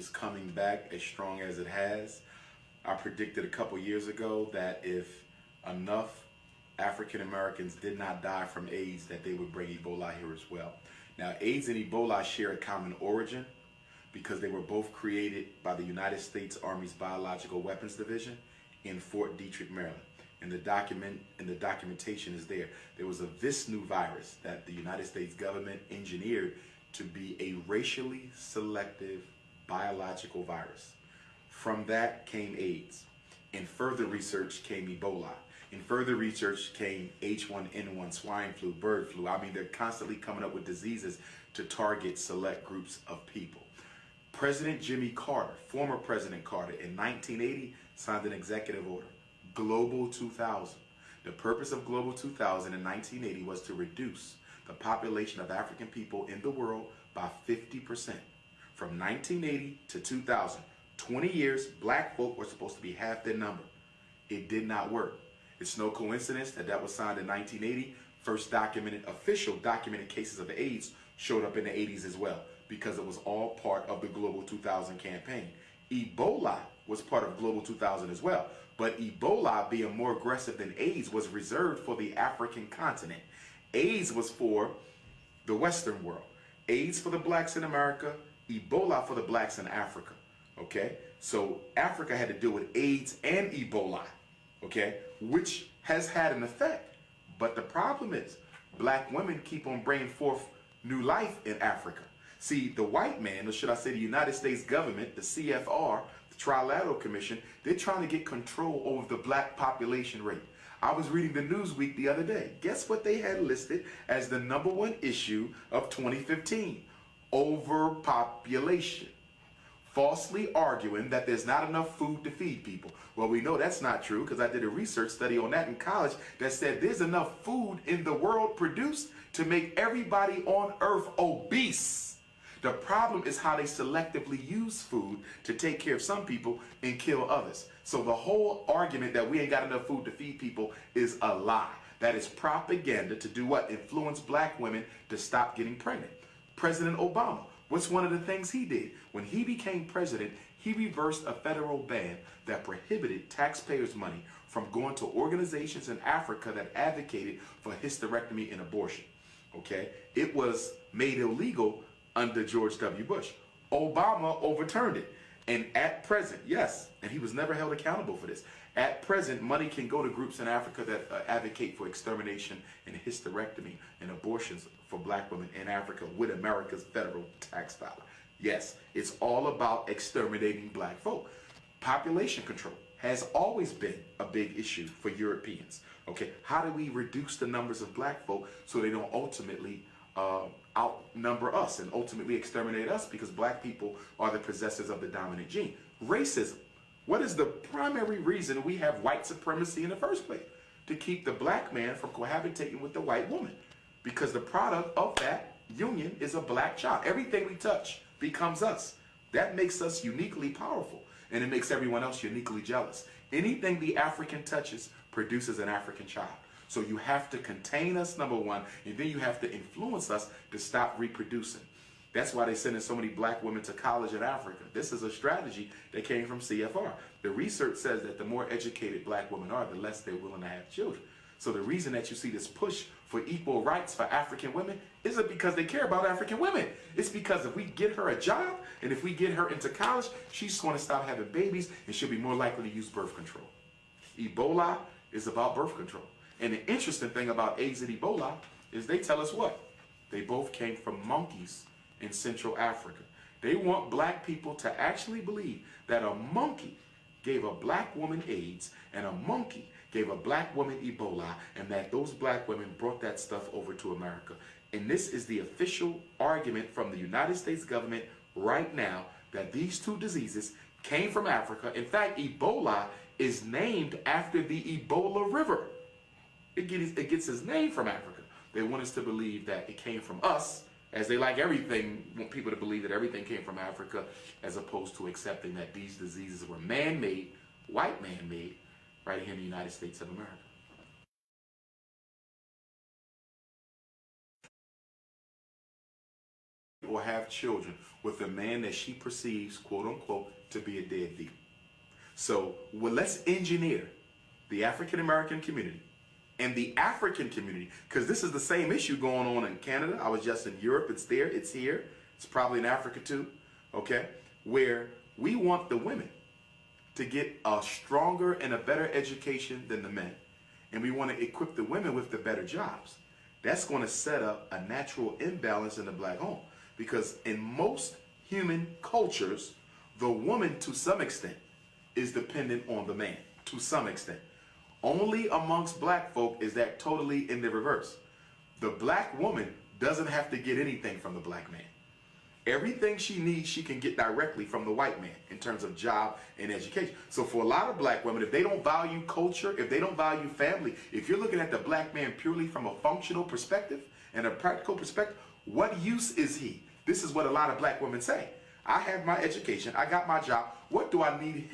is coming back as strong as it has. I predicted a couple years ago that if enough African Americans did not die from AIDS, that they would bring Ebola here as well. Now, AIDS and Ebola share a common origin because they were both created by the United States Army's Biological Weapons Division in Fort Detrick, Maryland. And the documentation is there. There was a Visnu virus that the United States government engineered to be a racially selective biological virus. From that came AIDS. In further research came Ebola. In further research came H1N1, swine flu, bird flu. I mean, they're constantly coming up with diseases to target select groups of people. President Jimmy Carter, former President Carter, in 1980 signed an executive order, Global 2000. The purpose of Global 2000 in 1980 was to reduce the population of African people in the world by 50%. From 1980 to 2000, 20 years, black folk were supposed to be half their number. It did not work. It's no coincidence that that was signed in 1980. First official documented cases of AIDS showed up in the 80s as well, because it was all part of the Global 2000 campaign. Ebola was part of Global 2000 as well, but Ebola, being more aggressive than AIDS, was reserved for the African continent. AIDS was for the Western world. AIDS for the blacks in America, Ebola for the blacks in Africa. Okay, so Africa had to deal with AIDS and Ebola, okay, which has had an effect. But the problem is, black women keep on bringing forth new life in Africa. See, the white man, or should I say the United States government, the CFR, the Trilateral Commission, they're trying to get control over the black population rate. I was reading the Newsweek the other day. Guess what they had listed as the #1 issue of 2015? Overpopulation. Falsely arguing that there's not enough food to feed people. Well, we know that's not true, because I did a research study on that in college that said there's enough food in the world produced to make everybody on earth obese. The problem is how they selectively use food to take care of some people and kill others. So the whole argument that we ain't got enough food to feed people is a lie. That is propaganda to do what? Influence black women to stop getting pregnant. President Obama, what's one of the things he did? When he became president, he reversed a federal ban that prohibited taxpayers' money from going to organizations in Africa that advocated for hysterectomy and abortion. Okay? It was made illegal under George W. Bush. Obama overturned it. And at present, yes, and he was never held accountable for this. At present, money can go to groups in Africa that advocate for extermination and hysterectomy and abortions for black women in Africa with America's federal tax dollar. Yes, it's all about exterminating black folk. Population control has always been a big issue for Europeans. Okay, how do we reduce the numbers of black folk so they don't ultimately outnumber us and ultimately exterminate us, because black people are the possessors of the dominant gene? Racism. What is the primary reason we have white supremacy in the first place? To keep the black man from cohabitating with the white woman. Because the product of that union is a black child. Everything we touch becomes us. That makes us uniquely powerful, and it makes everyone else uniquely jealous. Anything the African touches produces an African child. So you have to contain us, #1, and then you have to influence us to stop reproducing. That's why they're sending so many black women to college in Africa. This is a strategy that came from CFR. The research says that the more educated black women are, the less they're willing to have children. So the reason that you see this push for equal rights for African women isn't because they care about African women. It's because if we get her a job and if we get her into college, she's going to stop having babies and she'll be more likely to use birth control. Ebola is about birth control. And the interesting thing about AIDS and Ebola is they tell us what? They both came from monkeys in Central Africa. They want black people to actually believe that a monkey gave a black woman AIDS and a monkey gave a black woman Ebola, and that those black women brought that stuff over to America. And this is the official argument from the United States government right now, that these two diseases came from Africa. In fact, Ebola is named after the Ebola River. It gets its name from Africa. They want us to believe that it came from us, as they like everything, want people to believe that everything came from Africa, as opposed to accepting that these diseases were man-made, white man-made, right here in the United States of America. Or have children with a man that she perceives, quote unquote, to be a deadbeat. So, well, let's engineer the African American community and the African community, because this is the same issue going on in Canada. I was just in Europe. It's there. It's here. It's probably in Africa too. Okay, where we want the women to get a stronger and a better education than the men, and we want to equip the women with the better jobs. That's going to set up a natural imbalance in the black home, because in most human cultures, the woman to some extent is dependent on the man to some extent. Only amongst black folk is that totally in the reverse. The black woman doesn't have to get anything from the black man. Everything she needs, she can get directly from the white man in terms of job and education. So for a lot of black women, if they don't value culture, if they don't value family, if you're looking at the black man purely from a functional perspective and a practical perspective, what use is he? This is what a lot of black women say. I have my education, I got my job, what do I need him